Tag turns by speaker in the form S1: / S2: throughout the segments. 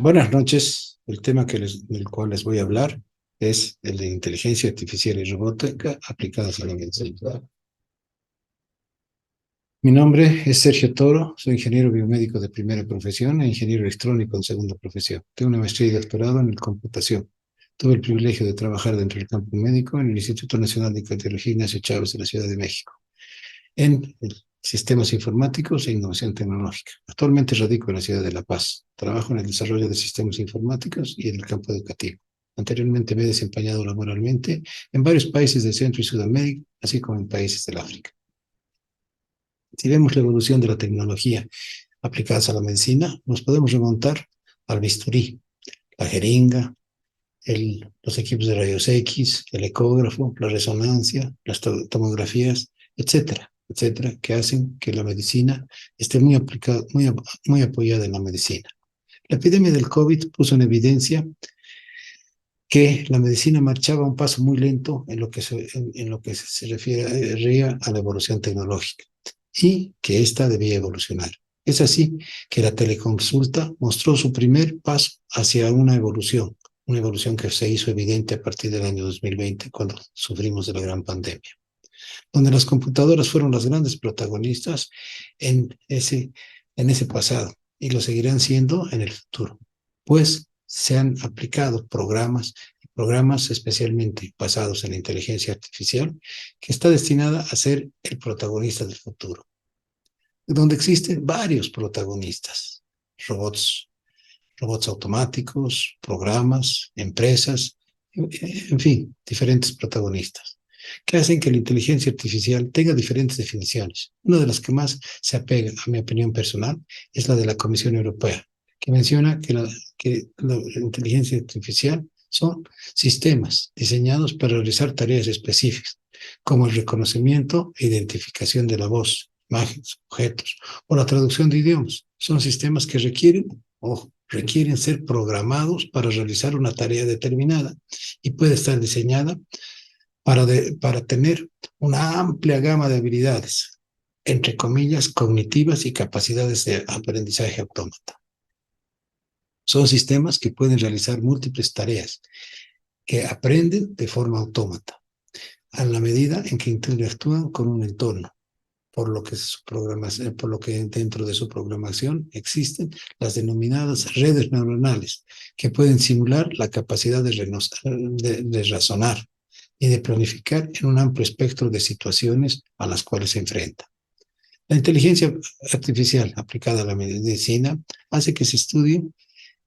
S1: Buenas noches. El tema del cual les voy a hablar es el de inteligencia artificial y robótica aplicadas a la medicina. Mi nombre es Sergio Toro, soy ingeniero biomédico de primera profesión e ingeniero electrónico en segunda profesión. Tengo una maestría y doctorado en computación. Tuve el privilegio de trabajar dentro del campo médico en el Instituto Nacional de Cardiología Ignacio Chávez de la Ciudad de México, en sistemas informáticos e innovación tecnológica. Actualmente radico en la ciudad de La Paz. Trabajo en el desarrollo de sistemas informáticos y en el campo educativo. Anteriormente me he desempeñado laboralmente en varios países de Centro y Sudamérica, así como en países del África. Si vemos la evolución de la tecnología aplicadas a la medicina, nos podemos remontar al bisturí, la jeringa, los equipos de rayos X, el ecógrafo, la resonancia, las tomografías, etcétera, que hacen que la medicina esté muy aplicada, muy apoyada en la medicina. La epidemia del COVID puso en evidencia que la medicina marchaba a un paso muy lento en lo que se refiere a la evolución tecnológica y que ésta debía evolucionar. Es así que la teleconsulta mostró su primer paso hacia una evolución que se hizo evidente a partir del año 2020, cuando sufrimos de la gran pandemia, donde las computadoras fueron las grandes protagonistas en ese pasado y lo seguirán siendo en el futuro, pues se han aplicado programas especialmente basados en la inteligencia artificial, que está destinada a ser el protagonista del futuro, donde existen varios protagonistas, robots, robots automáticos, programas, empresas, en fin, diferentes protagonistas, que hacen que la inteligencia artificial tenga diferentes definiciones. Una de las que más se apega, a mi opinión personal, es la de la Comisión Europea, que menciona que la inteligencia artificial son sistemas diseñados para realizar tareas específicas, como el reconocimiento e identificación de la voz, imágenes, objetos, o la traducción de idiomas. Son sistemas que requieren ser programados para realizar una tarea determinada y puede estar diseñada para tener una amplia gama de habilidades, entre comillas, cognitivas y capacidades de aprendizaje autómata. Son sistemas que pueden realizar múltiples tareas, que aprenden de forma autómata, a la medida en que interactúan con un entorno, por lo que dentro de su programación existen las denominadas redes neuronales, que pueden simular la capacidad de razonar y de planificar en un amplio espectro de situaciones a las cuales se enfrenta. La inteligencia artificial aplicada a la medicina hace que se estudien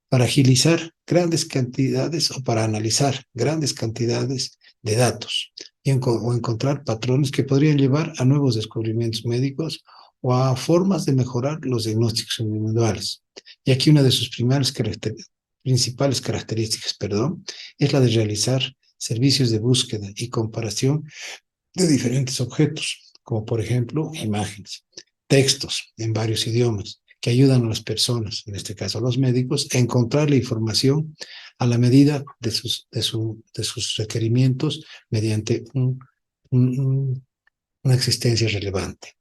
S1: para agilizar grandes cantidades o para analizar grandes cantidades de datos o encontrar patrones que podrían llevar a nuevos descubrimientos médicos o a formas de mejorar los diagnósticos individuales. Y aquí una de sus principales características, es la de realizar servicios de búsqueda y comparación de diferentes objetos, como por ejemplo imágenes, textos en varios idiomas, que ayudan a las personas, en este caso a los médicos, a encontrar la información a la medida de sus requerimientos mediante una existencia relevante.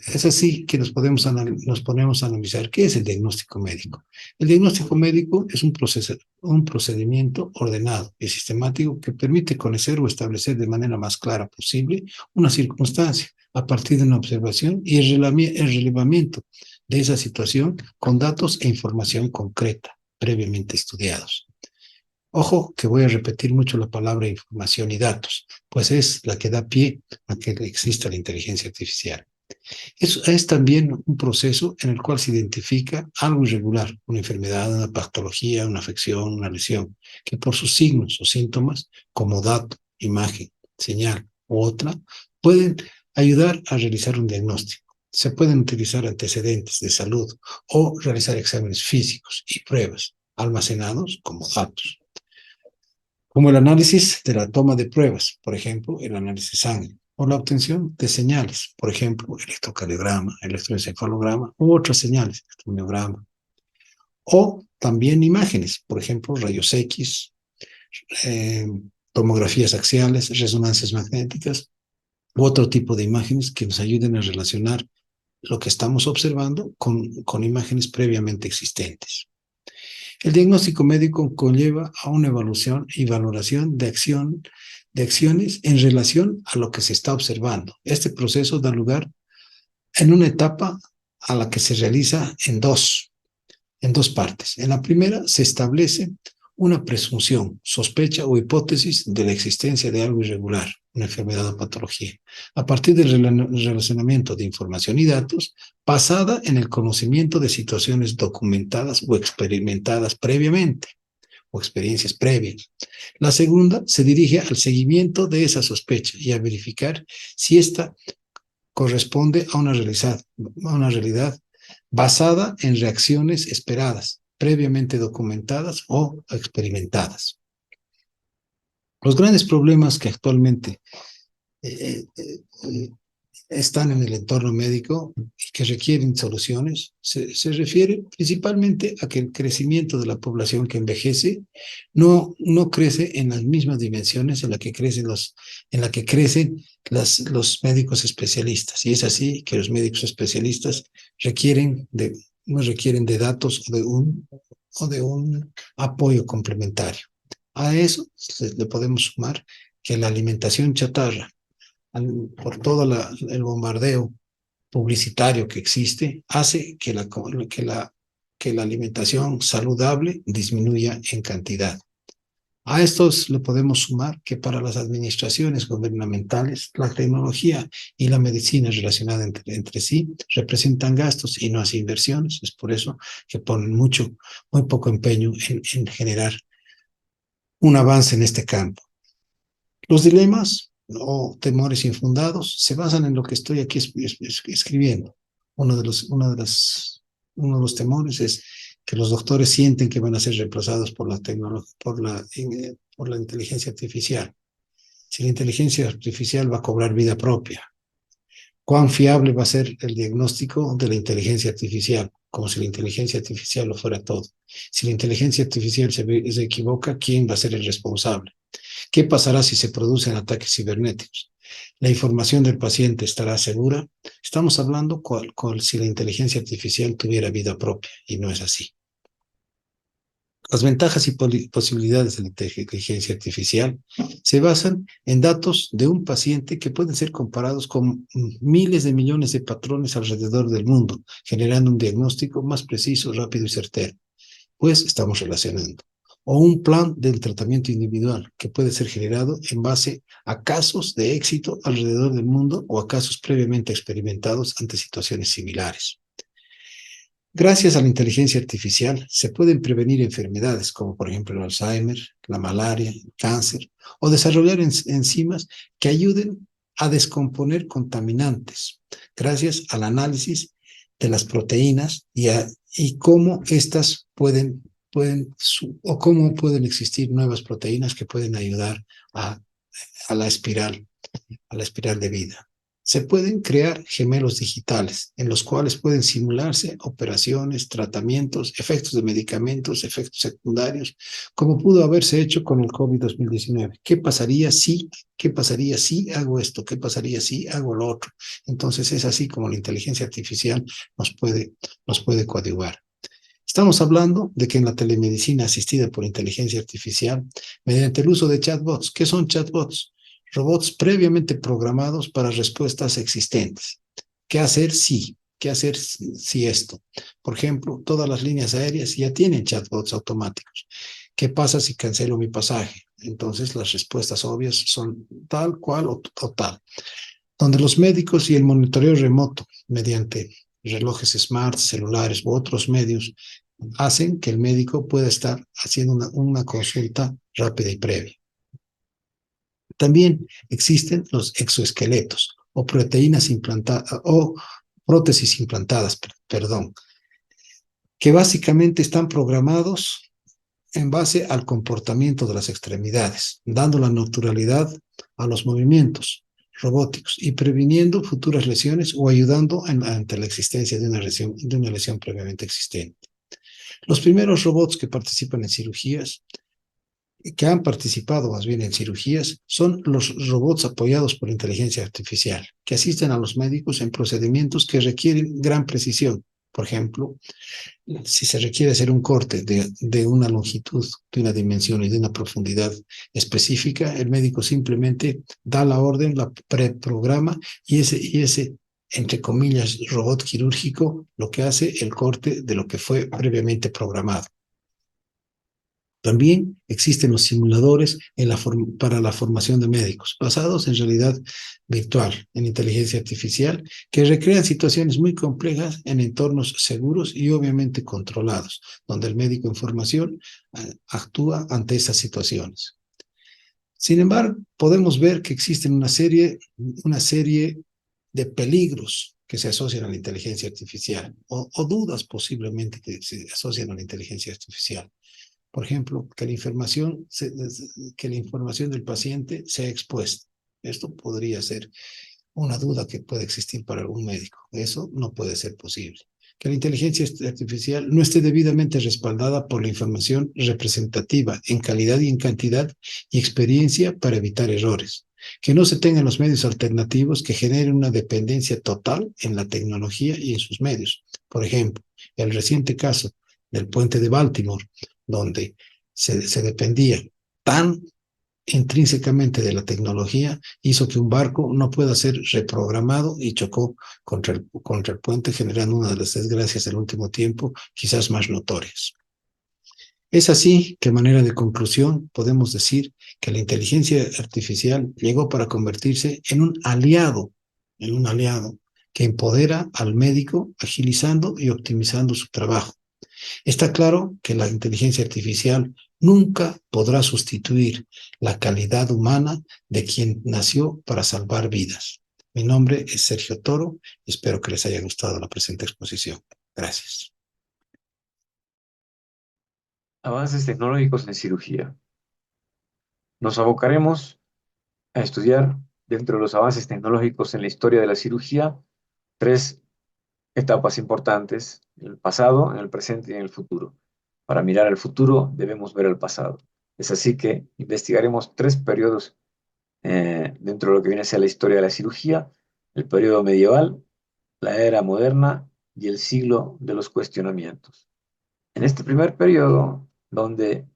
S1: Es así que nos ponemos a analizar qué es el diagnóstico médico. El diagnóstico médico es un procedimiento ordenado y sistemático que permite conocer o establecer de manera más clara posible una circunstancia a partir de una observación y el relevamiento de esa situación con datos e información concreta previamente estudiados. Ojo que voy a repetir mucho la palabra información y datos, pues es la que da pie a que exista la inteligencia artificial. Es también un proceso en el cual se identifica algo irregular, una enfermedad, una patología, una afección, una lesión, que por sus signos o síntomas, como dato, imagen, señal u otra, pueden ayudar a realizar un diagnóstico. Se pueden utilizar antecedentes de salud o realizar exámenes físicos y pruebas almacenados como datos, como el análisis de la toma de pruebas, por ejemplo, el análisis de sangre, o la obtención de señales, por ejemplo, electrocardiograma, electroencefalograma u otras señales, electromiograma, o también imágenes, por ejemplo, rayos X, eh, tomografías axiales, resonancias magnéticas, u otro tipo de imágenes que nos ayuden a relacionar lo que estamos observando con imágenes previamente existentes. El diagnóstico médico conlleva a una evaluación y valoración de acciones en relación a lo que se está observando. Este proceso da lugar en una etapa a la que se realiza en dos partes. En la primera se establece una presunción, sospecha o hipótesis de la existencia de algo irregular, una enfermedad o patología, a partir del relacionamiento de información y datos basada en el conocimiento de situaciones documentadas o experimentadas previamente o experiencias previas. La segunda se dirige al seguimiento de esa sospecha y a verificar si ésta corresponde a una realidad basada en reacciones esperadas, previamente documentadas o experimentadas. Los grandes problemas que actualmente eh, eh, eh, están en el entorno médico y que requieren soluciones se refiere principalmente a que el crecimiento de la población que envejece no crece en las mismas dimensiones en las que crecen los médicos especialistas. Y es así que los médicos especialistas no requieren de datos o de un apoyo complementario. A eso le podemos sumar que la alimentación chatarra, por todo el bombardeo publicitario que existe, hace que la alimentación saludable disminuya en cantidad. A estos le podemos sumar que para las administraciones gubernamentales, la tecnología y la medicina relacionada entre sí representan gastos y no así inversiones. Es por eso que ponen muy poco empeño en generar un avance en este campo. Los dilemas o temores infundados se basan en lo que estoy aquí escribiendo. Uno de los temores es que los doctores sienten que van a ser reemplazados por la tecnología, por la inteligencia artificial. Si la inteligencia artificial va a cobrar vida propia, ¿cuán fiable va a ser el diagnóstico de la inteligencia artificial? Como si la inteligencia artificial lo fuera todo. Si la inteligencia artificial se equivoca, ¿quién va a ser el responsable? ¿Qué pasará si se producen ataques cibernéticos? ¿La información del paciente estará segura? Estamos hablando si la inteligencia artificial tuviera vida propia, y no es así. Las ventajas y posibilidades de la inteligencia artificial se basan en datos de un paciente que pueden ser comparados con miles de millones de patrones alrededor del mundo, generando un diagnóstico más preciso, rápido y certero. Pues estamos relacionando. O un plan del tratamiento individual que puede ser generado en base a casos de éxito alrededor del mundo o a casos previamente experimentados ante situaciones similares. Gracias a la inteligencia artificial se pueden prevenir enfermedades como por ejemplo el Alzheimer, la malaria, el cáncer o desarrollar enzimas que ayuden a descomponer contaminantes gracias al análisis de las proteínas y cómo estas pueden existir nuevas proteínas que pueden ayudar a la espiral de vida. Se pueden crear gemelos digitales en los cuales pueden simularse operaciones, tratamientos, efectos de medicamentos, efectos secundarios, como pudo haberse hecho con el COVID-2019. ¿Qué pasaría si hago esto? ¿Qué pasaría si hago lo otro? Entonces es así como la inteligencia artificial nos puede coadyuvar. Estamos hablando de que en la telemedicina asistida por inteligencia artificial, mediante el uso de chatbots, ¿qué son chatbots? Robots previamente programados para respuestas existentes. ¿Qué hacer si? ¿Qué hacer si esto? Por ejemplo, todas las líneas aéreas ya tienen chatbots automáticos. ¿Qué pasa si cancelo mi pasaje? Entonces las respuestas obvias son tal cual o tal. Donde los médicos y el monitoreo remoto mediante relojes smart, celulares u otros medios hacen que el médico pueda estar haciendo una consulta rápida y previa. También existen los exoesqueletos o proteínas implantadas o prótesis implantadas, que básicamente están programados en base al comportamiento de las extremidades, dando la naturalidad a los movimientos robóticos y previniendo futuras lesiones o ayudando ante la existencia de una lesión previamente existente. Los primeros robots que participan en cirugías, que han participado más bien en cirugías, son los robots apoyados por inteligencia artificial, que asisten a los médicos en procedimientos que requieren gran precisión. Por ejemplo, si se requiere hacer un corte de una longitud, de una dimensión y de una profundidad específica, el médico simplemente da la orden, la preprograma y ese, entre comillas, robot quirúrgico lo que hace el corte de lo que fue previamente programado. También existen los simuladores para la formación de médicos, basados en realidad virtual, en inteligencia artificial, que recrean situaciones muy complejas en entornos seguros y obviamente controlados, donde el médico en formación actúa ante esas situaciones. Sin embargo, podemos ver que existen una serie de peligros que se asocian a la inteligencia artificial o dudas posiblemente que se asocian a la inteligencia artificial. Por ejemplo, que la información del paciente sea expuesta. Esto podría ser una duda que puede existir para algún médico. Eso no puede ser posible. Que la inteligencia artificial no esté debidamente respaldada por la información representativa en calidad y en cantidad y experiencia para evitar errores. Que no se tengan los medios alternativos que generen una dependencia total en la tecnología y en sus medios. Por ejemplo, el reciente caso del puente de Baltimore, donde se dependía tan intrínsecamente de la tecnología, hizo que un barco no pueda ser reprogramado y chocó contra el puente, generando una de las desgracias del último tiempo, quizás más notorias. Es así que, a manera de conclusión, podemos decir que la inteligencia artificial llegó para convertirse en un aliado que empodera al médico, agilizando y optimizando su trabajo. Está claro que la inteligencia artificial nunca podrá sustituir la calidad humana de quien nació para salvar vidas. Mi nombre es Sergio Toro y espero que les haya gustado la presente exposición. Gracias.
S2: Avances tecnológicos en cirugía. Nos abocaremos a estudiar, dentro de los avances tecnológicos en la historia de la cirugía, tres etapas importantes: en el pasado, en el presente y en el futuro. Para mirar el futuro debemos ver el pasado. Es así que investigaremos tres periodos dentro de lo que viene a ser la historia de la cirugía: el periodo medieval, la era moderna y el siglo de los cuestionamientos. En este primer periodo, donde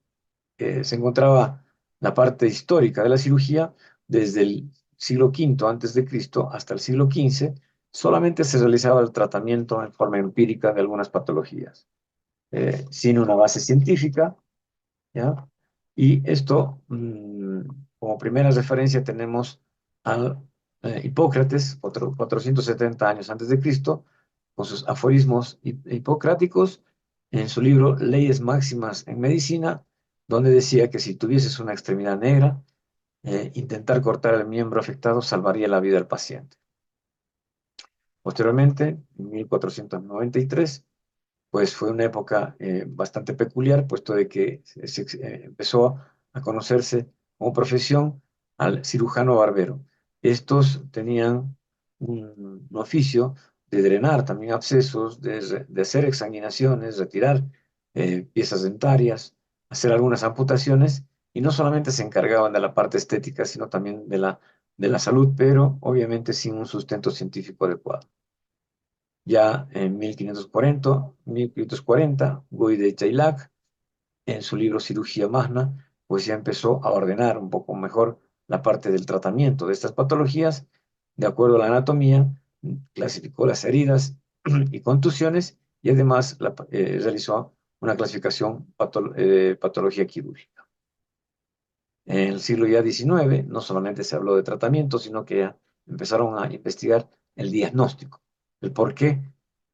S2: se encontraba la parte histórica de la cirugía, desde el siglo V antes de Cristo hasta el siglo XV, solamente se realizaba el tratamiento en forma empírica de algunas patologías, sin una base científica, ¿ya? Y esto, como primera referencia, tenemos a Hipócrates, 470 años antes de Cristo, con sus aforismos hipocráticos, en su libro Leyes Máximas en Medicina, donde decía que si tuvieses una extremidad negra, intentar cortar el miembro afectado salvaría la vida del paciente. Posteriormente, en 1493, pues fue una época bastante peculiar, puesto de que empezó a conocerse como profesión al cirujano barbero. Estos tenían un oficio de drenar también abscesos, de hacer exsanguinaciones, retirar piezas dentarias, hacer algunas amputaciones, y no solamente se encargaban de la parte estética, sino también de la salud, pero obviamente sin un sustento científico adecuado. Ya en 1540, Guy de Chaillac, en su libro Cirugía Magna, pues ya empezó a ordenar un poco mejor la parte del tratamiento de estas patologías. De acuerdo a la anatomía, clasificó las heridas y contusiones, y además realizó una clasificación patología quirúrgica. En el siglo ya XIX no solamente se habló de tratamiento, sino que ya empezaron a investigar el diagnóstico, el por qué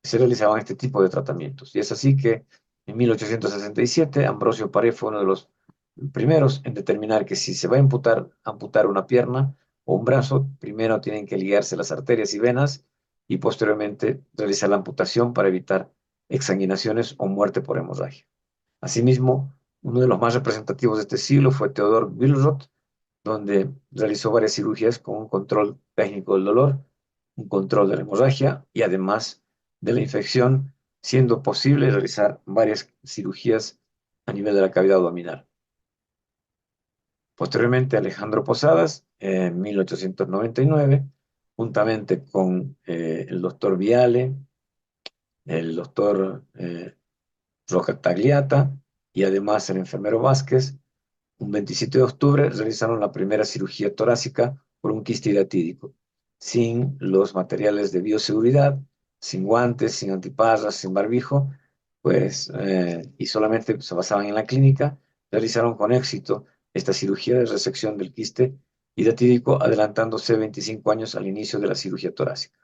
S2: se realizaban este tipo de tratamientos. Y es así que en 1867 Ambrosio Paré fue uno de los primeros en determinar que si se va a amputar una pierna o un brazo, primero tienen que ligarse las arterias y venas y posteriormente realizar la amputación para evitar exsanguinaciones o muerte por hemorragia. Asimismo, uno de los más representativos de este siglo fue Theodor Wilrod, donde realizó varias cirugías con un control técnico del dolor, un control de la hemorragia y además de la infección, siendo posible realizar varias cirugías a nivel de la cavidad abdominal. Posteriormente, Alejandro Posadas, en 1899, juntamente con el doctor Viale, el doctor Roca Tagliata y además el enfermero Vázquez, un 27 de octubre realizaron la primera cirugía torácica por un quiste hidatídico, sin los materiales de bioseguridad, sin guantes, sin antiparras, sin barbijo, pues, y solamente se basaban en la clínica, realizaron con éxito esta cirugía de resección del quiste hidatídico, adelantándose 25 años al inicio de la cirugía torácica.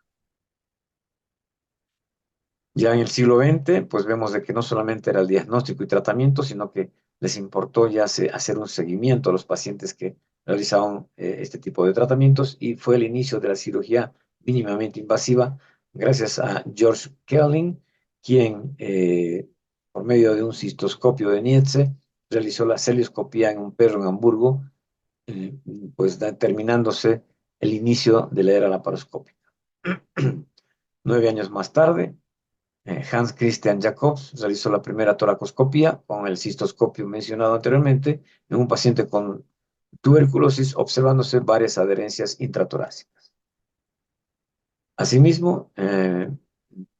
S2: Ya en el siglo XX, pues vemos de que no solamente era el diagnóstico y tratamiento, sino que les importó ya hacer un seguimiento a los pacientes que realizaban este tipo de tratamientos y fue el inicio de la cirugía mínimamente invasiva gracias a George Kelling, quien por medio de un cistoscopio de Nietze realizó la celioscopía en un perro en Hamburgo, eh, pues determinándose el inicio de la era laparoscópica. 9 años más tarde, Hans Christian Jacobs realizó la primera toracoscopía con el cistoscopio mencionado anteriormente en un paciente con tuberculosis, observándose varias adherencias intratorácicas. Asimismo, en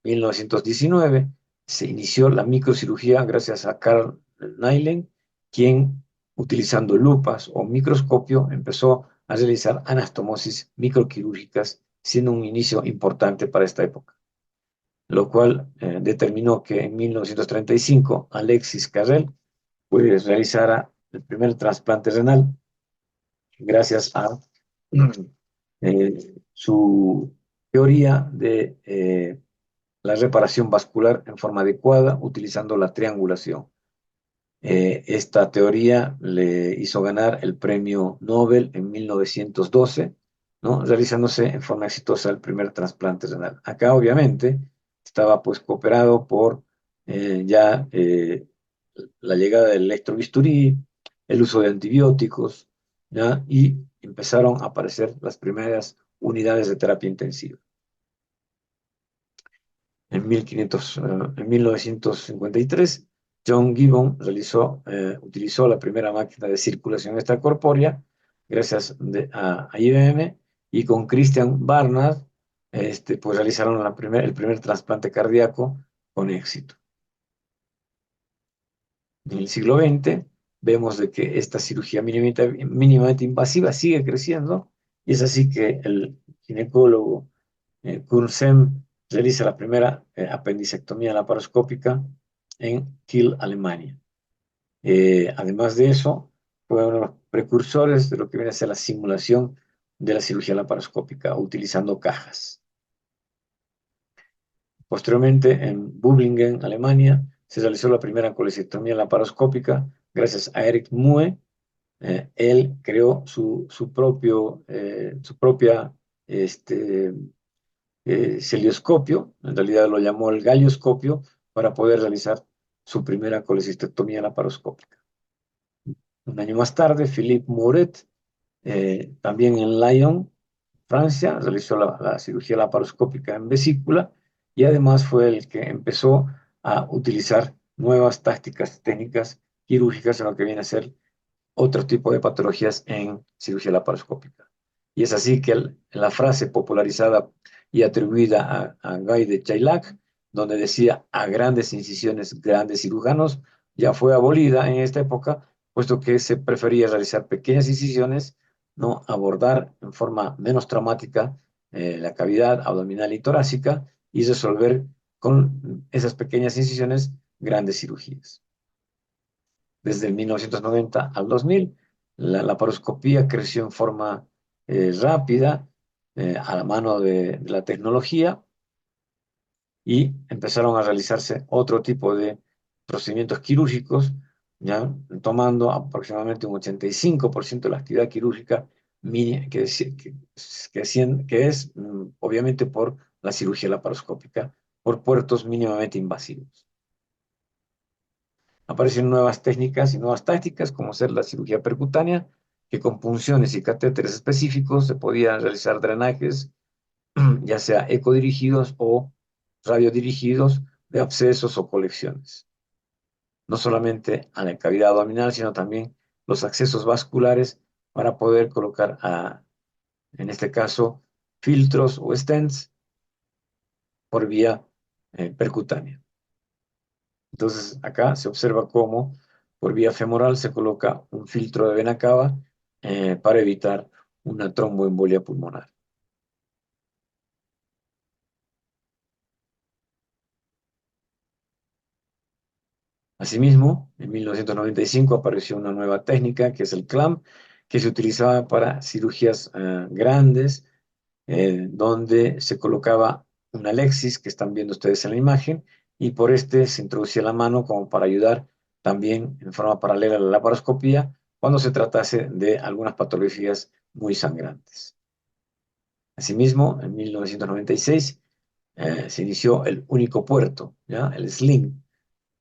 S2: 1919 se inició la microcirugía gracias a Karl Neylen, quien, utilizando lupas o microscopio, empezó a realizar anastomosis microquirúrgicas, siendo un inicio importante para esta época, lo cual determinó que en 1935 Alexis Carrel pues, realizara el primer trasplante renal gracias a su teoría de la reparación vascular en forma adecuada utilizando la triangulación. Esta teoría le hizo ganar el premio Nobel en 1912, ¿no? Realizándose en forma exitosa el primer trasplante renal. Acá, obviamente, estaba pues cooperado por ya la llegada del electrobisturí, el uso de antibióticos, ¿ya? Y empezaron a aparecer las primeras unidades de terapia intensiva. En 1953, John Gibbon utilizó la primera máquina de circulación extracorpórea gracias a IBM y con Christian Barnard pues realizaron el primer trasplante cardíaco con éxito. En el siglo XX vemos de que esta cirugía mínimamente invasiva sigue creciendo y es así que el ginecólogo Kursem realiza la primera apendicectomía laparoscópica en Kiel, Alemania. Además de eso, fue uno de los precursores de lo que viene a ser la simulación de la cirugía laparoscópica utilizando cajas. Posteriormente, en Böblingen, Alemania, se realizó la primera colecistectomía laparoscópica gracias a Eric Muhe. Él creó su propia celioscopio, en realidad lo llamó el galioscopio, para poder realizar su primera colecistectomía laparoscópica. Un año más tarde, Philippe Mouret, también en Lyon, Francia, realizó la cirugía laparoscópica en vesícula y además fue el que empezó a utilizar nuevas tácticas técnicas quirúrgicas en lo que viene a ser otro tipo de patologías en cirugía laparoscópica. Y es así que la frase popularizada y atribuida a Guy de Chailac, donde decía a grandes incisiones, grandes cirujanos, ya fue abolida en esta época, puesto que se prefería realizar pequeñas incisiones, no abordar en forma menos traumática la cavidad abdominal y torácica y resolver con esas pequeñas incisiones grandes cirugías. Desde el 1990 al 2000, la laparoscopía creció en forma rápida a la mano de la tecnología y empezaron a realizarse otro tipo de procedimientos quirúrgicos, ya tomando aproximadamente un 85% de la actividad quirúrgica que es obviamente por la cirugía laparoscópica, por puertos mínimamente invasivos. Aparecen nuevas técnicas y nuevas tácticas, como ser la cirugía percutánea, que con punciones y catéteres específicos se podían realizar drenajes, ya sea ecodirigidos o radiodirigidos, de abscesos o colecciones. No solamente a la cavidad abdominal, sino también los accesos vasculares para poder colocar, en este caso, filtros o stents por vía percutánea. Entonces, acá se observa cómo por vía femoral se coloca un filtro de vena cava para evitar una tromboembolia pulmonar. Asimismo, en 1995 apareció una nueva técnica que es el clamp, que se utilizaba para cirugías grandes, donde se colocaba una Alexis, que están viendo ustedes en la imagen, y por este se introducía la mano como para ayudar también en forma paralela a la laparoscopía cuando se tratase de algunas patologías muy sangrantes. Asimismo, en 1996 se inició el único puerto, ¿ya? El sling,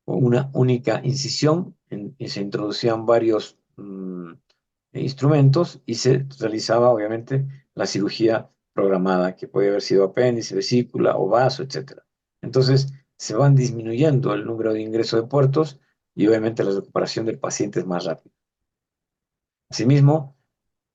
S2: con una única incisión y se introducían varios instrumentos y se realizaba obviamente la cirugía programada, que puede haber sido apéndice, vesícula o vaso, etc. Entonces se van disminuyendo el número de ingresos de puertos y obviamente la recuperación del paciente es más rápida. Asimismo,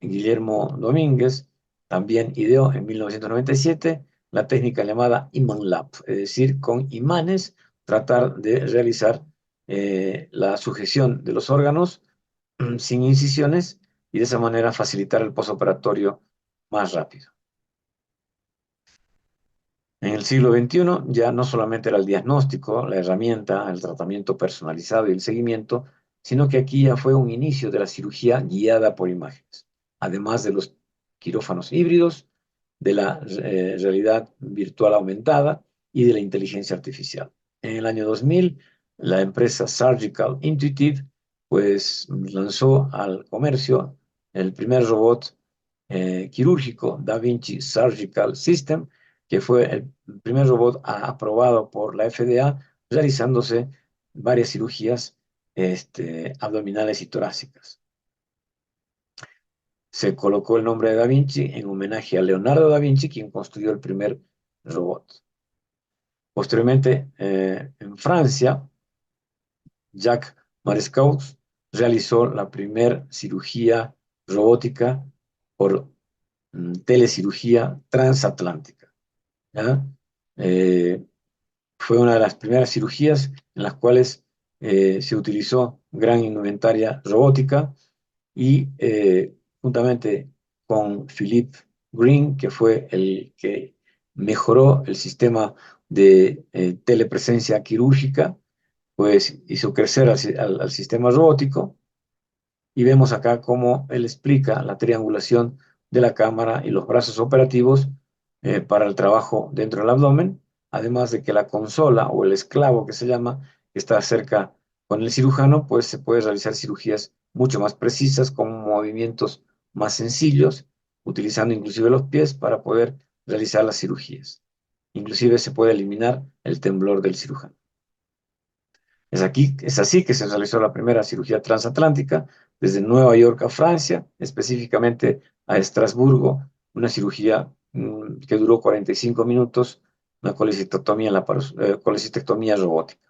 S2: Guillermo Domínguez también ideó en 1997 la técnica llamada Iman Lab, es decir, con imanes tratar de realizar la sujeción de los órganos sin incisiones y de esa manera facilitar el posoperatorio más rápido. En el siglo XXI ya no solamente era el diagnóstico, la herramienta, el tratamiento personalizado y el seguimiento, sino que aquí ya fue un inicio de la cirugía guiada por imágenes, además de los quirófanos híbridos, de la realidad virtual aumentada y de la inteligencia artificial. En el año 2000, la empresa Surgical Intuitive pues lanzó al comercio el primer robot quirúrgico Da Vinci Surgical System, que fue el primer robot aprobado por la FDA, realizándose varias cirugías abdominales y torácicas. Se colocó el nombre de Da Vinci en homenaje a Leonardo da Vinci, quien construyó el primer robot. Posteriormente, en Francia, Jacques Marescaux realizó la primera cirugía robótica por telecirugía transatlántica, ¿ya? Eh, Fue una de las primeras cirugías en las cuales se utilizó gran indumentaria robótica y juntamente con Philippe Green, que fue el que mejoró el sistema de telepresencia quirúrgica, pues hizo crecer al sistema robótico y vemos acá cómo él explica la triangulación de la cámara y los brazos operativos para el trabajo dentro del abdomen, además de que la consola o el esclavo que se llama, que está cerca con el cirujano, pues se puede realizar cirugías mucho más precisas con movimientos más sencillos, utilizando inclusive los pies para poder realizar las cirugías. Inclusive se puede eliminar el temblor del cirujano. Es así que se realizó la primera cirugía transatlántica desde Nueva York a Francia, específicamente a Estrasburgo, una cirugía que duró 45 minutos, una colecistectomía robótica.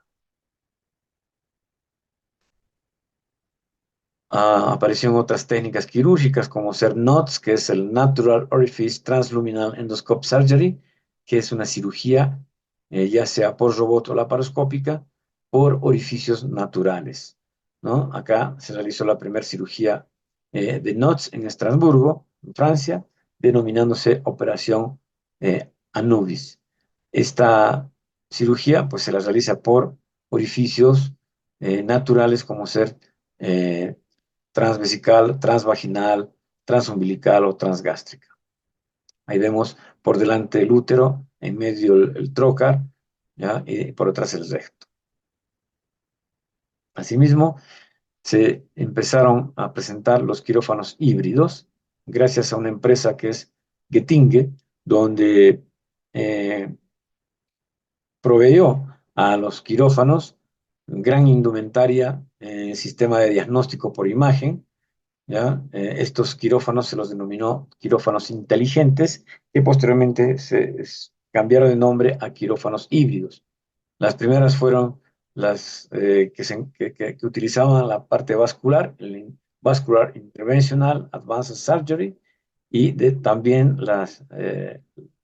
S2: Aparecieron otras técnicas quirúrgicas como ser NOTS, que es el Natural Orifice Transluminal Endoscope Surgery, que es una cirugía ya sea por robot o laparoscópica por orificios naturales, ¿no? Acá se realizó la primera cirugía de NOTS en Estrasburgo, en Francia, denominándose Operación Anubis. Esta cirugía pues se la realiza por orificios naturales como ser transvesical, transvaginal, transumbilical o transgástrica. Ahí vemos por delante el útero, en medio el trócar, ¿ya? Y por detrás el recto. Asimismo, se empezaron a presentar los quirófanos híbridos gracias a una empresa que es Getinge, donde proveyó a los quirófanos gran indumentaria, sistema de diagnóstico por imagen, ¿ya? Estos quirófanos se los denominó quirófanos inteligentes, que posteriormente cambiaron de nombre a quirófanos híbridos. Las primeras fueron las que utilizaban la parte vascular, el Vascular Interventional Advanced Surgery, y también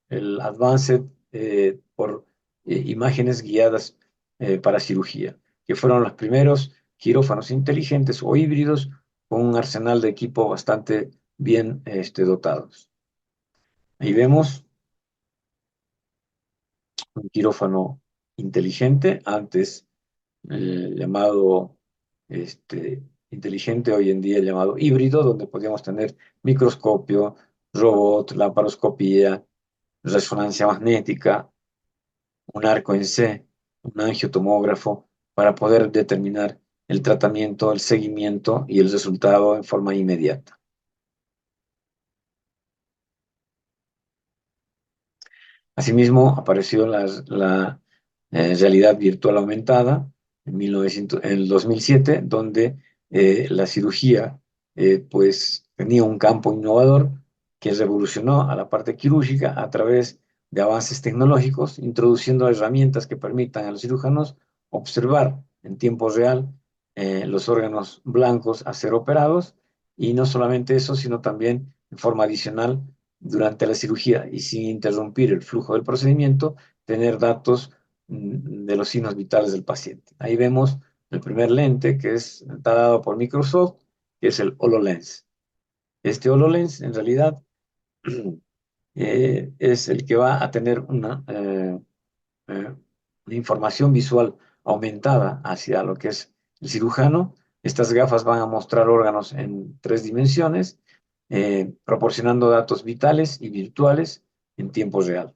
S2: el Advanced por imágenes guiadas para cirugía, que fueron los primeros quirófanos inteligentes o híbridos con un arsenal de equipo bastante bien dotados. Ahí vemos un quirófano inteligente, antes llamado inteligente, hoy en día llamado híbrido, donde podíamos tener microscopio, robot, laparoscopía, resonancia magnética, un arco en C, un angiotomógrafo, para poder determinar el tratamiento, el seguimiento y el resultado en forma inmediata. Asimismo, apareció la realidad virtual aumentada en el 2007, donde la cirugía pues tenía un campo innovador que revolucionó a la parte quirúrgica a través de avances tecnológicos, introduciendo herramientas que permitan a los cirujanos observar en tiempo real los órganos blancos a ser operados, y no solamente eso, sino también en forma adicional durante la cirugía y sin interrumpir el flujo del procedimiento, tener datos de los signos vitales del paciente. Ahí vemos el primer lente que está dado por Microsoft, que es el HoloLens. Este HoloLens en realidad es el que va a tener una información visual aumentada hacia lo que es el cirujano. Estas gafas van a mostrar órganos en 3 dimensiones, proporcionando datos vitales y virtuales en tiempo real.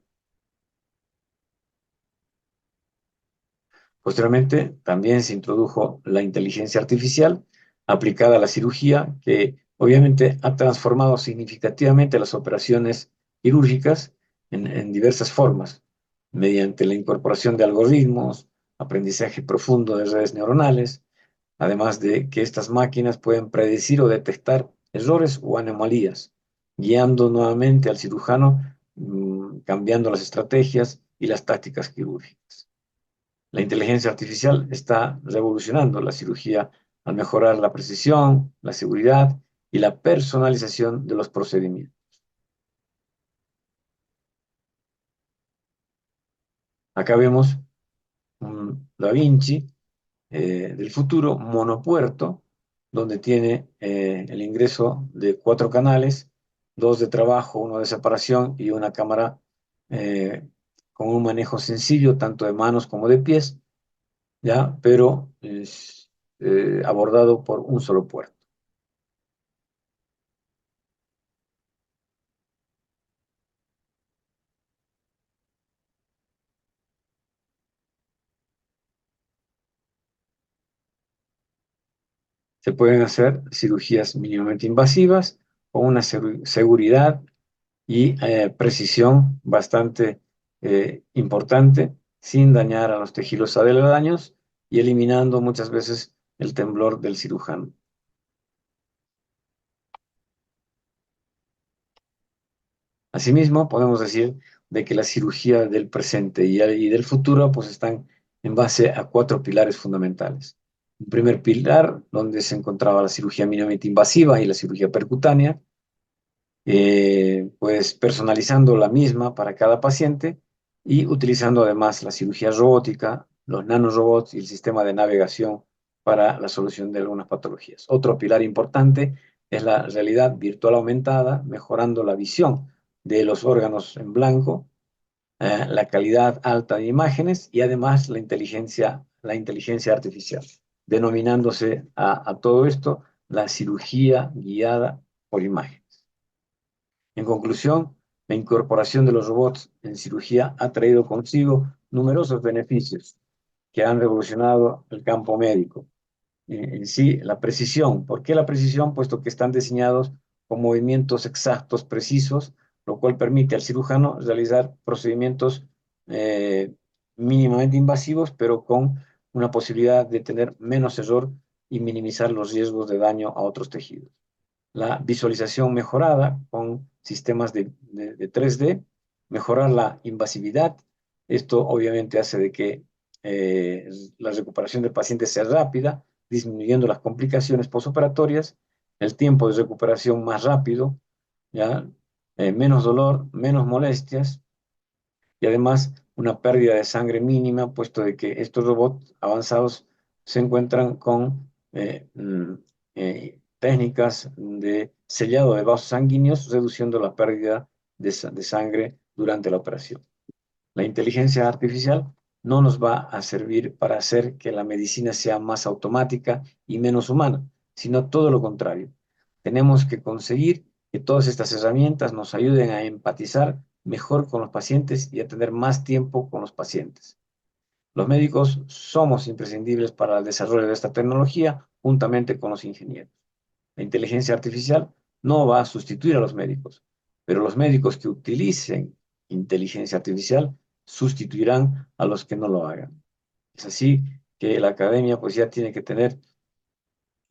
S2: Posteriormente, también se introdujo la inteligencia artificial aplicada a la cirugía, que obviamente ha transformado significativamente las operaciones quirúrgicas en diversas formas, mediante la incorporación de algoritmos, aprendizaje profundo de redes neuronales, además de que estas máquinas pueden predecir o detectar errores o anomalías, guiando nuevamente al cirujano, cambiando las estrategias y las tácticas quirúrgicas. La inteligencia artificial está revolucionando la cirugía al mejorar la precisión, la seguridad y la personalización de los procedimientos. Acá vemos un Da Vinci del futuro monopuerto, donde tiene el ingreso de 4 canales, 2 de trabajo, 1 de separación y una cámara con un manejo sencillo, tanto de manos como de pies, ¿ya? Pero es abordado por un solo puerto. Se pueden hacer cirugías mínimamente invasivas con una seguridad y precisión bastante importante, sin dañar a los tejidos aledaños y eliminando muchas veces el temblor del cirujano. Asimismo, podemos decir de que la cirugía del presente y del futuro pues están en base a 4 pilares fundamentales. Un primer pilar donde se encontraba la cirugía mínimamente invasiva y la cirugía percutánea, pues personalizando la misma para cada paciente y utilizando además la cirugía robótica, los nanorobots y el sistema de navegación para la solución de algunas patologías. Otro pilar importante es la realidad virtual aumentada, mejorando la visión de los órganos en blanco, la calidad alta de imágenes y además la inteligencia artificial, denominándose a todo esto la cirugía guiada por imagen. En conclusión, la incorporación de los robots en cirugía ha traído consigo numerosos beneficios que han revolucionado el campo médico. En sí, la precisión. ¿Por qué la precisión? Puesto que están diseñados con movimientos exactos, precisos, lo cual permite al cirujano realizar procedimientos eh, mínimamente invasivos, pero con una posibilidad de tener menos error y minimizar los riesgos de daño a otros tejidos. La visualización mejorada con sistemas de 3D, mejorar la invasividad. Esto obviamente hace de que la recuperación del paciente sea rápida, disminuyendo las complicaciones postoperatorias, el tiempo de recuperación más rápido, ¿ya? Menos dolor, menos molestias, y además una pérdida de sangre mínima, puesto de que estos robots avanzados se encuentran con técnicas de sellado de vasos sanguíneos, reduciendo la pérdida de sangre durante la operación. La inteligencia artificial no nos va a servir para hacer que la medicina sea más automática y menos humana, sino todo lo contrario. Tenemos que conseguir que todas estas herramientas nos ayuden a empatizar mejor con los pacientes y a tener más tiempo con los pacientes. Los médicos somos imprescindibles para el desarrollo de esta tecnología juntamente con los ingenieros. La inteligencia artificial no va a sustituir a los médicos, pero los médicos que utilicen inteligencia artificial sustituirán a los que no lo hagan. Es así que la academia pues ya tiene que tener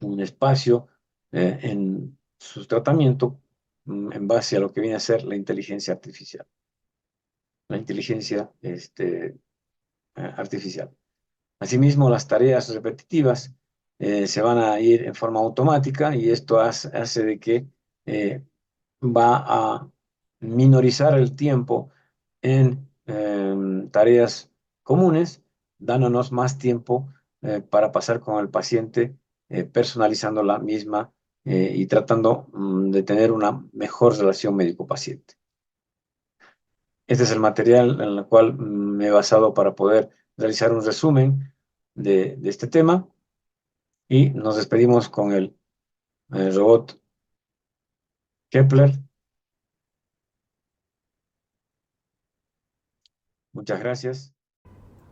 S2: un espacio en su tratamiento en base a lo que viene a ser la inteligencia artificial. La inteligencia artificial. Asimismo, las tareas repetitivas se van a ir en forma automática y esto hace de que va a minorizar el tiempo en tareas comunes, dándonos más tiempo para pasar con el paciente, personalizando la misma y tratando de tener una mejor relación médico-paciente. Este es el material en el cual me he basado para poder realizar un resumen de este tema y nos despedimos con el robot Kepler. Muchas gracias.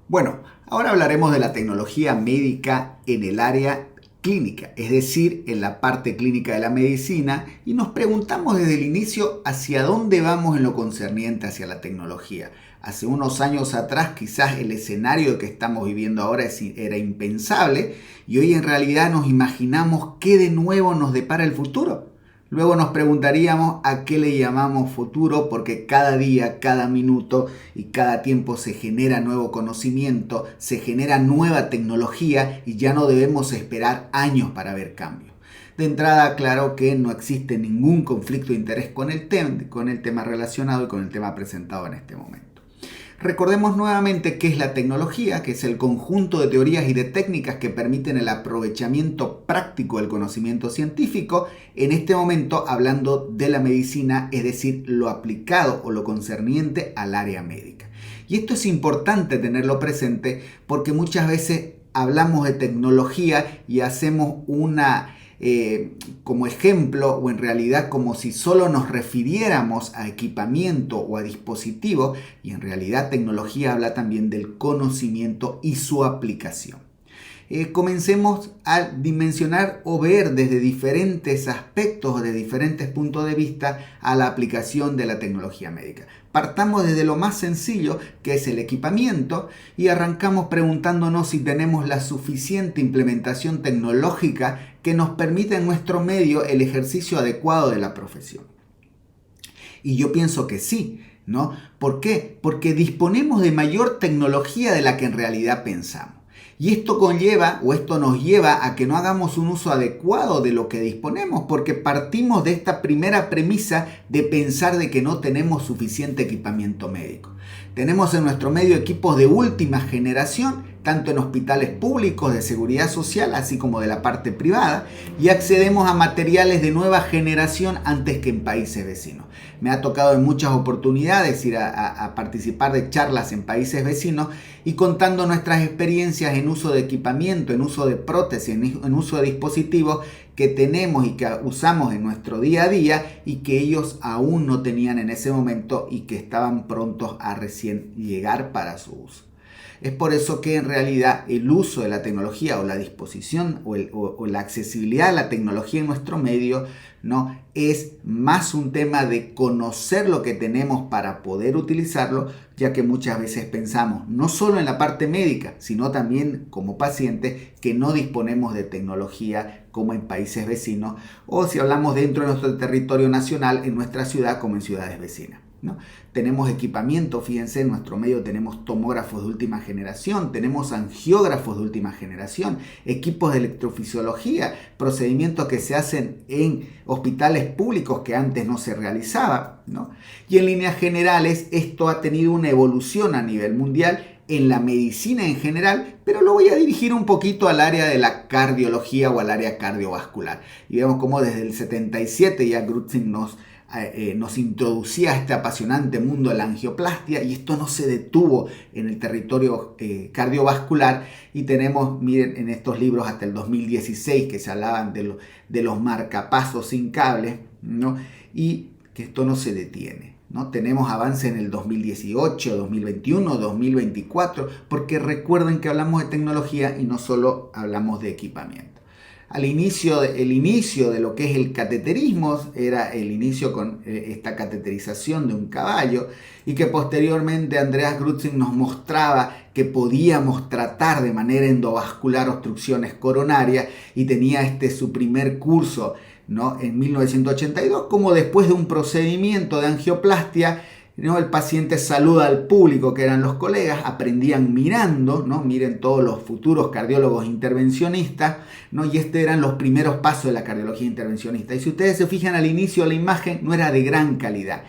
S3: Bueno, ahora hablaremos de la tecnología médica en el área clínica, es decir, en la parte clínica de la medicina, y nos preguntamos desde el inicio hacia dónde vamos en lo concerniente hacia la tecnología. Hace unos años atrás quizás el escenario que estamos viviendo ahora era impensable y hoy en realidad nos imaginamos qué de nuevo nos depara el futuro. Luego nos preguntaríamos a qué le llamamos futuro, porque cada día, cada minuto y cada tiempo se genera nuevo conocimiento, se genera nueva tecnología y ya no debemos esperar años para ver cambios. De entrada, claro que no existe ningún conflicto de interés con el tema relacionado y con el tema presentado en este momento. Recordemos nuevamente qué es la tecnología, que es el conjunto de teorías y de técnicas que permiten el aprovechamiento práctico del conocimiento científico, en este momento hablando de la medicina, es decir, lo aplicado o lo concerniente al área médica. Y esto es importante tenerlo presente porque muchas veces hablamos de tecnología y hacemos como ejemplo o en realidad como si solo nos refiriéramos a equipamiento o a dispositivo, y en realidad tecnología habla también del conocimiento y su aplicación. Comencemos a dimensionar o ver desde diferentes aspectos, de diferentes puntos de vista a la aplicación de la tecnología médica. Partamos desde lo más sencillo, que es el equipamiento, y arrancamos preguntándonos si tenemos la suficiente implementación tecnológica que nos permita en nuestro medio el ejercicio adecuado de la profesión. Y yo pienso que sí, ¿no? ¿Por qué? Porque disponemos de mayor tecnología de la que en realidad pensamos. Y esto nos lleva a que no hagamos un uso adecuado de lo que disponemos, porque partimos de esta primera premisa de pensar de que no tenemos suficiente equipamiento médico. Tenemos en nuestro medio equipos de última generación, tanto en hospitales públicos de seguridad social, así como de la parte privada, y accedemos a materiales de nueva generación antes que en países vecinos. Me ha tocado en muchas oportunidades ir a participar de charlas en países vecinos y contando nuestras experiencias en uso de equipamiento, en uso de prótesis, en uso de dispositivos que tenemos y que usamos en nuestro día a día y que ellos aún no tenían en ese momento y que estaban prontos a recién llegar para su uso. Es por eso que en realidad el uso de la tecnología o la disposición o la accesibilidad a la tecnología en nuestro medio no es más un tema de conocer lo que tenemos para poder utilizarlo, ya que muchas veces pensamos no solo en la parte médica, sino también como pacientes que no disponemos de tecnología como en países vecinos o si hablamos dentro de nuestro territorio nacional, en nuestra ciudad como en ciudades vecinas. ¿no? Tenemos equipamiento, fíjense, en nuestro medio tenemos tomógrafos de última generación, tenemos angiógrafos de última generación, equipos de electrofisiología, procedimientos que se hacen en hospitales públicos que antes no se realizaba, ¿no? Y en líneas generales esto ha tenido una evolución a nivel mundial en la medicina en general, pero lo voy a dirigir un poquito al área de la cardiología o al área cardiovascular. Y vemos cómo desde el 77 ya Grütze nos introducía a este apasionante mundo de la angioplastia, y esto no se detuvo en el territorio cardiovascular, y tenemos, miren, en estos libros hasta el 2016 que se hablaban de los marcapasos sin cables, ¿no? Y que esto no se detiene, ¿no? Tenemos avance en el 2018, 2021, 2024, porque recuerden que hablamos de tecnología y no solo hablamos de equipamiento. El inicio de lo que es el cateterismo era el inicio con esta cateterización de un caballo, y que posteriormente Andreas Grütze nos mostraba que podíamos tratar de manera endovascular obstrucciones coronarias, y tenía su primer curso, ¿no?, en 1982, como después de un procedimiento de angioplastia, ¿no?, el paciente saluda al público, que eran los colegas, aprendían mirando, ¿no? Miren todos los futuros cardiólogos intervencionistas, ¿no? Y eran los primeros pasos de la cardiología intervencionista. Y si ustedes se fijan al inicio, la imagen no era de gran calidad.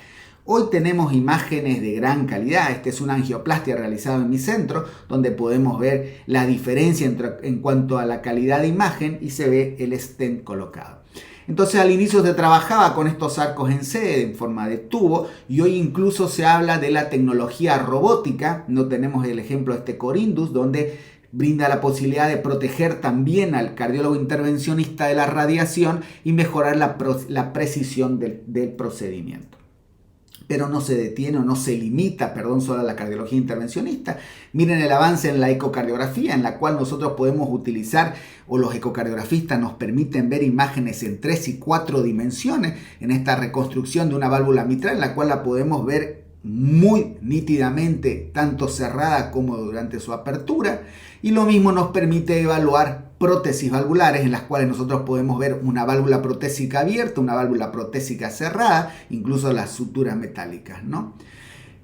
S3: Hoy tenemos imágenes de gran calidad. Esta es una angioplastia realizada en mi centro, donde podemos ver la diferencia en cuanto a la calidad de imagen, y se ve el stent colocado. Entonces al inicio se trabajaba con estos arcos en C en forma de tubo, y hoy incluso se habla de la tecnología robótica. No tenemos el ejemplo de Corindus, donde brinda la posibilidad de proteger también al cardiólogo intervencionista de la radiación y mejorar la precisión del procedimiento. Pero no se detiene o no se limita, solo a la cardiología intervencionista. Miren el avance en la ecocardiografía, en la cual nosotros podemos utilizar, o los ecocardiografistas nos permiten ver imágenes en 3 y 4 dimensiones en esta reconstrucción de una válvula mitral, en la cual la podemos ver muy nítidamente, tanto cerrada como durante su apertura. Y lo mismo nos permite evaluar prótesis valvulares, en las cuales nosotros podemos ver una válvula protésica abierta, una válvula protésica cerrada, incluso las suturas metálicas, ¿no?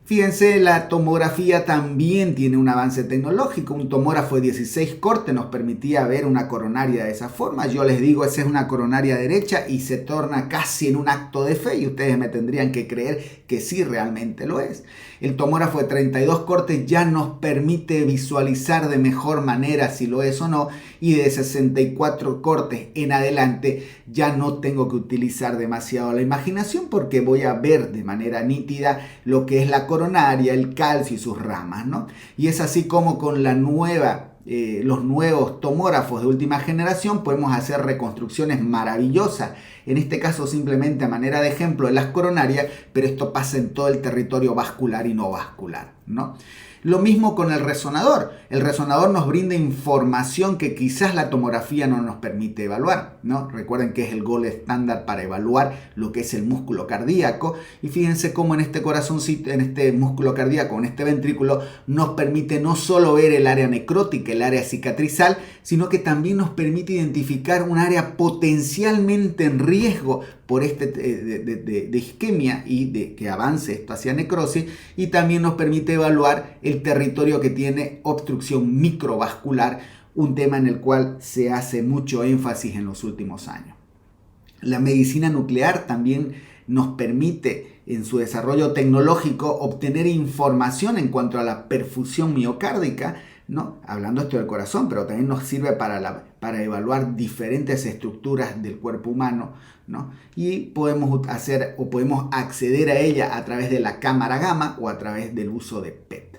S3: Fíjense, la tomografía también tiene un avance tecnológico. Un tomógrafo de 16 cortes nos permitía ver una coronaria de esa forma. Yo les digo, esa es una coronaria derecha, y se torna casi en un acto de fe, y ustedes me tendrían que creer que sí, realmente lo es. El tomógrafo de 32 cortes ya nos permite visualizar de mejor manera si lo es o no, y de 64 cortes en adelante ya no tengo que utilizar demasiado la imaginación, porque voy a ver de manera nítida lo que es la coronaria, el calcio y sus ramas, ¿no? Y es así como con los nuevos tomógrafos de última generación podemos hacer reconstrucciones maravillosas, en este caso simplemente a manera de ejemplo de las coronarias, pero esto pasa en todo el territorio vascular y no vascular, ¿no? Lo mismo con el resonador. El resonador nos brinda información que quizás la tomografía no nos permite evaluar, ¿no? Recuerden que es el gold estándar para evaluar lo que es el músculo cardíaco, y fíjense cómo en este corazoncito, en este músculo cardíaco, en este ventrículo, nos permite no solo ver el área necrótica, el área cicatrizal, sino que también nos permite identificar un área potencialmente en riesgo por de isquemia, y de que avance esto hacia necrosis, y también nos permite evaluar el territorio que tiene obstrucción microvascular, un tema en el cual se hace mucho énfasis en los últimos años. La medicina nuclear también nos permite, en su desarrollo tecnológico, obtener información en cuanto a la perfusión miocárdica, ¿no? Hablando esto del corazón, pero también nos sirve para evaluar diferentes estructuras del cuerpo humano, ¿no? Y podemos acceder a ella a través de la cámara gamma o a través del uso de PET.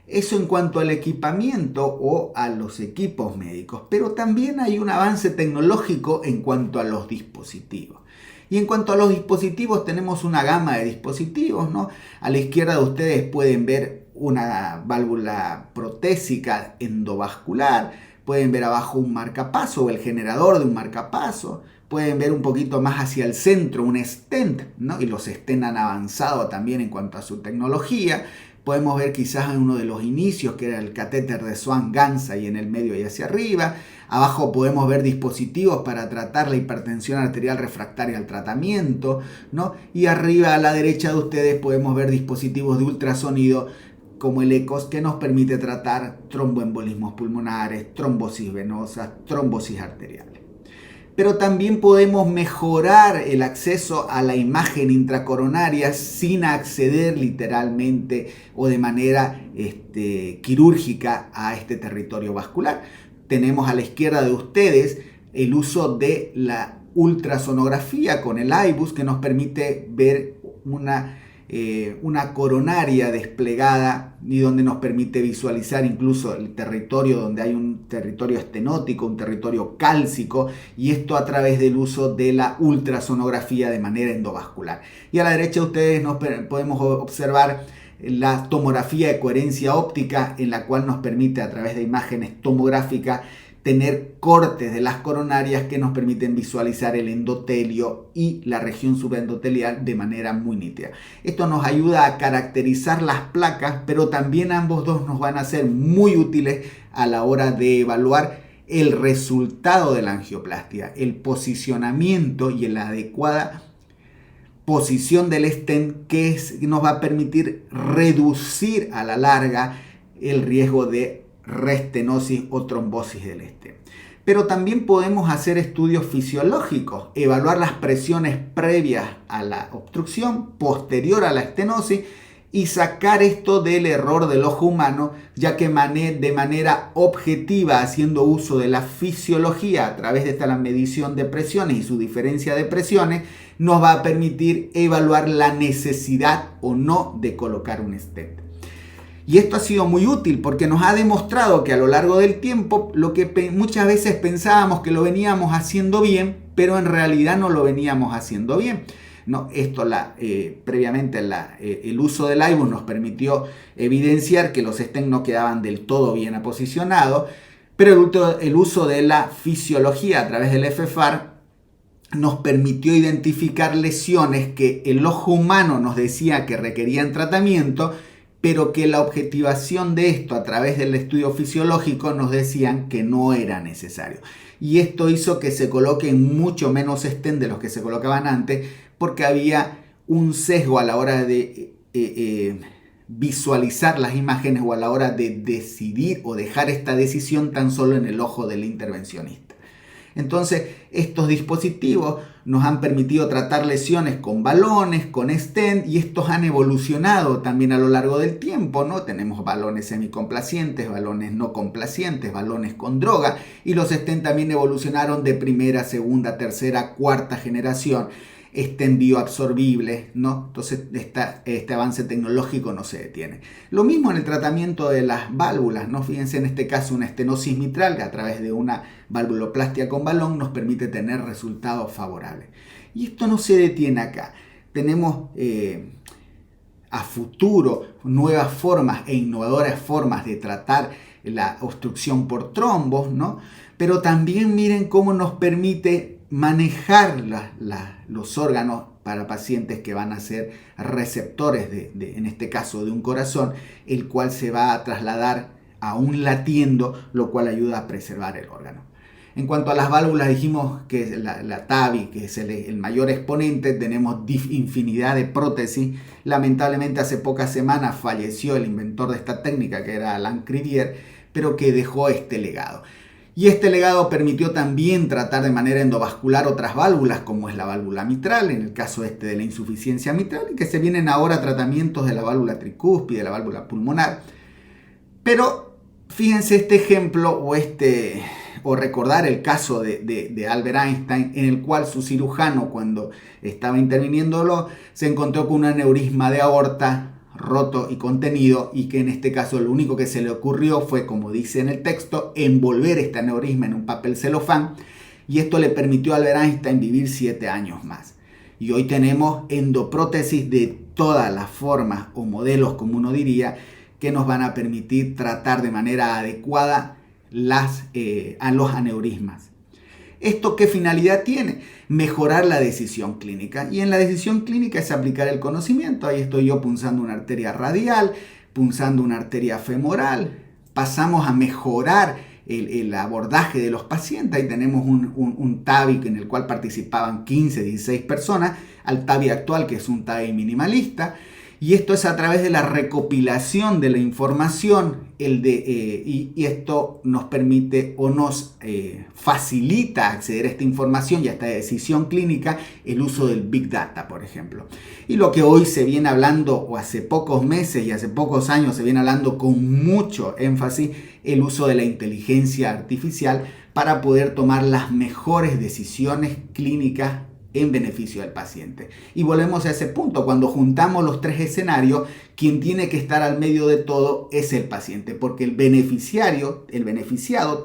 S3: Eso en cuanto al equipamiento o a los equipos médicos, pero también hay un avance tecnológico en cuanto a los dispositivos. Y en cuanto a los dispositivos, tenemos una gama de dispositivos, ¿no? A la izquierda de ustedes pueden ver una válvula protésica endovascular, pueden ver abajo un marcapaso o el generador de un marcapaso, pueden ver un poquito más hacia el centro un stent, ¿no? Y los stent han avanzado también en cuanto a su tecnología. Podemos ver quizás en uno de los inicios, que era el catéter de Swan-Ganz y en el medio y hacia arriba. Abajo podemos ver dispositivos para tratar la hipertensión arterial refractaria al tratamiento, ¿no? Y arriba a la derecha de ustedes podemos ver dispositivos de ultrasonido como el ECOS, que nos permite tratar tromboembolismos pulmonares, trombosis venosas, trombosis arteriales. Pero también podemos mejorar el acceso a la imagen intracoronaria sin acceder literalmente o de manera quirúrgica a este territorio vascular. Tenemos a la izquierda de ustedes el uso de la ultrasonografía con el IBUS, que nos permite ver una coronaria desplegada y donde nos permite visualizar incluso el territorio donde hay un territorio estenótico, un territorio cálcico, y esto a través del uso de la ultrasonografía de manera endovascular. Y a la derecha de ustedes podemos observar la tomografía de coherencia óptica, en la cual nos permite a través de imágenes tomográficas tener cortes de las coronarias que nos permiten visualizar el endotelio y la región subendotelial de manera muy nítida. Esto nos ayuda a caracterizar las placas, pero también ambos dos nos van a ser muy útiles a la hora de evaluar el resultado de la angioplastia, el posicionamiento y la adecuada posición del stent, que nos va a permitir reducir a la larga el riesgo de restenosis o trombosis del stent. Pero también podemos hacer estudios fisiológicos, evaluar las presiones previas a la obstrucción, posterior a la estenosis, y sacar esto del error del ojo humano, ya que de manera objetiva, haciendo uso de la fisiología a través de la medición de presiones y su diferencia de presiones, nos va a permitir evaluar la necesidad o no de colocar un stent. Y esto ha sido muy útil porque nos ha demostrado que a lo largo del tiempo lo que muchas veces pensábamos que lo veníamos haciendo bien, pero en realidad no lo veníamos haciendo bien. No, esto previamente el uso del IBUS nos permitió evidenciar que los stents no quedaban del todo bien aposicionados, pero el uso de la fisiología a través del FFAR nos permitió identificar lesiones que el ojo humano nos decía que requerían tratamiento, pero que la objetivación de esto a través del estudio fisiológico nos decían que no era necesario. Y esto hizo que se coloquen mucho menos stent de los que se colocaban antes, porque había un sesgo a la hora de visualizar las imágenes o a la hora de decidir o dejar esta decisión tan solo en el ojo del intervencionista. Entonces, estos dispositivos nos han permitido tratar lesiones con balones, con stent, y estos han evolucionado también a lo largo del tiempo, ¿no? Tenemos balones semicomplacientes, balones no complacientes, balones con droga, y los stent también evolucionaron de primera, segunda, tercera, cuarta generación, stent bioabsorbibles, ¿no? Entonces este avance tecnológico no se detiene. Lo mismo en el tratamiento de las válvulas, ¿no? Fíjense en este caso una estenosis mitral que a través de una valvuloplastia con balón nos permite tener resultados favorables. Y esto no se detiene acá. Tenemos a futuro nuevas formas e innovadoras formas de tratar la obstrucción por trombos, ¿no? Pero también miren cómo nos permite manejar los órganos para pacientes que van a ser receptores en este caso de un corazón, el cual se va a trasladar a un latiendo, lo cual ayuda a preservar el órgano. En cuanto a las válvulas, dijimos que la TAVI, que es el mayor exponente, tenemos infinidad de prótesis. Lamentablemente hace pocas semanas falleció el inventor de esta técnica, que era Alain Crivier, pero que dejó este legado. Y este legado permitió también tratar de manera endovascular otras válvulas, como es la válvula mitral, en el caso de la insuficiencia mitral, y que se vienen ahora tratamientos de la válvula tricúspide, de la válvula pulmonar. Pero fíjense este ejemplo o recordar el caso de Albert Einstein, en el cual su cirujano, cuando estaba interviniéndolo, se encontró con un aneurisma de aorta roto y contenido, y que en este caso lo único que se le ocurrió fue, como dice en el texto, envolver este aneurisma en un papel celofán, y esto le permitió a Albert Einstein vivir 7 años más. Y hoy tenemos endoprótesis de todas las formas o modelos, como uno diría, que nos van a permitir tratar de manera adecuada a los aneurismas. ¿Esto qué finalidad tiene? Mejorar la decisión clínica. Y en la decisión clínica es aplicar el conocimiento. Ahí estoy yo punzando una arteria radial, punzando una arteria femoral, pasamos a mejorar el abordaje de los pacientes. Ahí tenemos un TAVI en el cual participaban 15, 16 personas, al TAVI actual, que es un TAVI minimalista. Y esto es a través de la recopilación de la información y esto nos permite o nos facilita acceder a esta información y a esta decisión clínica, el uso del Big Data, por ejemplo. Y lo que hoy se viene hablando, o hace pocos meses y hace pocos años se viene hablando con mucho énfasis, el uso de la inteligencia artificial para poder tomar las mejores decisiones clínicas en beneficio del paciente. Y volvemos a ese punto, cuando juntamos los tres escenarios, quien tiene que estar al medio de todo es el paciente, porque el beneficiado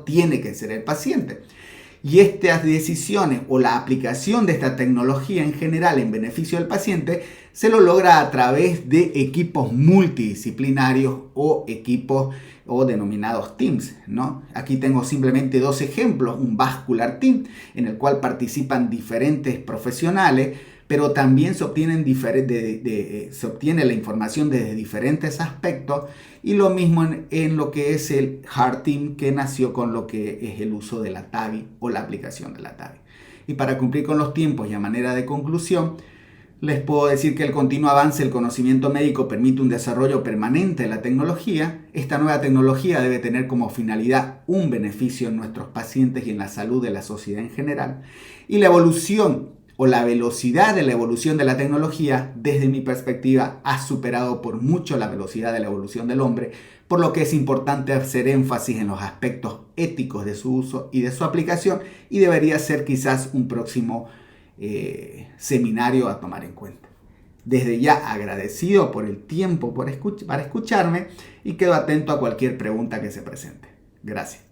S3: tiene que ser el paciente. Y estas decisiones o la aplicación de esta tecnología en general en beneficio del paciente se lo logra a través de equipos multidisciplinarios o equipos o denominados teams, ¿no? Aquí tengo simplemente dos ejemplos, un vascular team en el cual participan diferentes profesionales, pero también se obtiene la información desde diferentes aspectos, y lo mismo en lo que es el Heart Team, que nació con lo que es el uso de la TAVI o la aplicación de la TAVI. Y para cumplir con los tiempos y a manera de conclusión, les puedo decir que el continuo avance del conocimiento médico permite un desarrollo permanente de la tecnología. Esta nueva tecnología debe tener como finalidad un beneficio en nuestros pacientes y en la salud de la sociedad en general. Y la evolución o la velocidad de la evolución de la tecnología, desde mi perspectiva, ha superado por mucho la velocidad de la evolución del hombre, por lo que es importante hacer énfasis en los aspectos éticos de su uso y de su aplicación, y debería ser quizás un próximo seminario a tomar en cuenta. Desde ya agradecido por el tiempo para escucharme, y quedo atento a cualquier pregunta que se presente. Gracias.